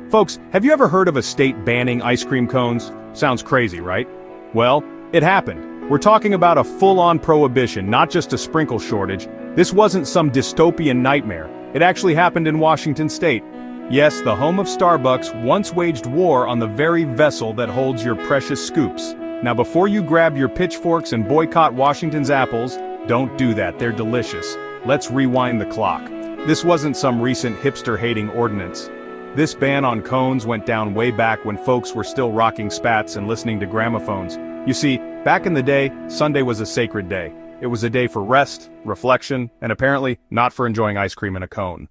Folks, have you ever heard of a state banning ice cream cones? Sounds crazy, right? Well, it happened. We're talking about a full-on prohibition, not just a sprinkle shortage. This wasn't some dystopian nightmare. It actually happened in Washington state. Yes, the home of Starbucks once waged war on the very vessel that holds your precious scoops. Now before you grab your pitchforks and boycott Washington's apples, don't do that, they're delicious. Let's rewind the clock. This wasn't some recent hipster-hating ordinance. This ban on cones went down way back when folks were still rocking spats and listening to gramophones. You see, back in the day, Sunday was a sacred day. It was a day for rest, reflection, and apparently not for enjoying ice cream in a cone.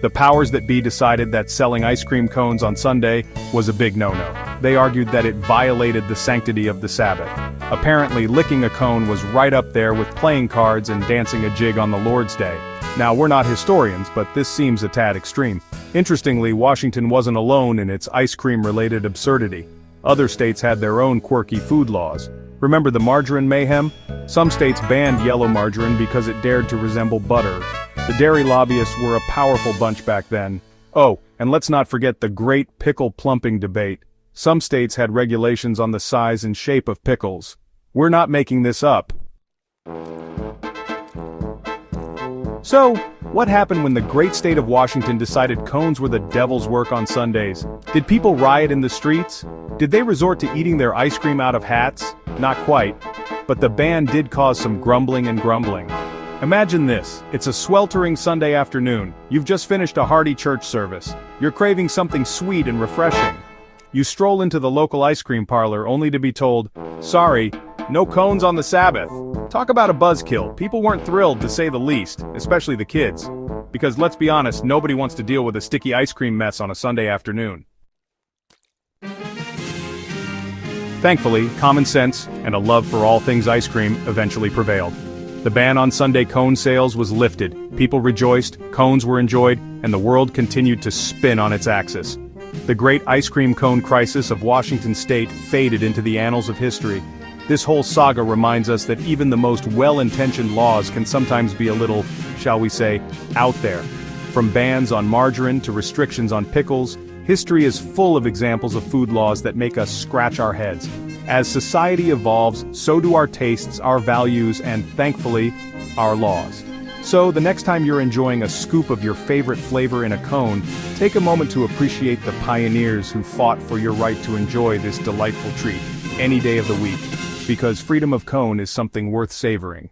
The powers that be decided that selling ice cream cones on Sunday was a big no-no. They argued that it violated the sanctity of the Sabbath. Apparently, licking a cone was right up there with playing cards and dancing a jig on the Lord's Day. Now, we're not historians, but this seems a tad extreme. Interestingly, Washington wasn't alone in its ice cream-related absurdity. Other states had their own quirky food laws. Remember the margarine mayhem? Some states banned yellow margarine because it dared to resemble butter. The dairy lobbyists were a powerful bunch back then. Oh, and let's not forget the great pickle plumping debate. Some states had regulations on the size and shape of pickles. We're not making this up. So, what happened when the great state of Washington decided cones were the devil's work on Sundays? Did people riot in the streets? Did they resort to eating their ice cream out of hats? Not quite. But the ban did cause some grumbling and grumbling. Imagine this, it's a sweltering Sunday afternoon. You've just finished a hearty church service. You're craving something sweet and refreshing. You stroll into the local ice cream parlor only to be told, sorry, no cones on the Sabbath. Talk about a buzzkill. People weren't thrilled to say the least, especially the kids. Because let's be honest, nobody wants to deal with a sticky ice cream mess on a Sunday afternoon. Thankfully, common sense and a love for all things ice cream eventually prevailed. The ban on Sunday cone sales was lifted, people rejoiced, cones were enjoyed, and the world continued to spin on its axis. The great ice cream cone crisis of Washington state faded into the annals of history. This whole saga reminds us that even the most well-intentioned laws can sometimes be a little, shall we say, out there. From bans on margarine to restrictions on pickles, history is full of examples of food laws that make us scratch our heads. As society evolves, so do our tastes, our values, and thankfully, our laws. So, the next time you're enjoying a scoop of your favorite flavor in a cone, take a moment to appreciate the pioneers who fought for your right to enjoy this delightful treat, any day of the week. Because freedom of cone is something worth savoring.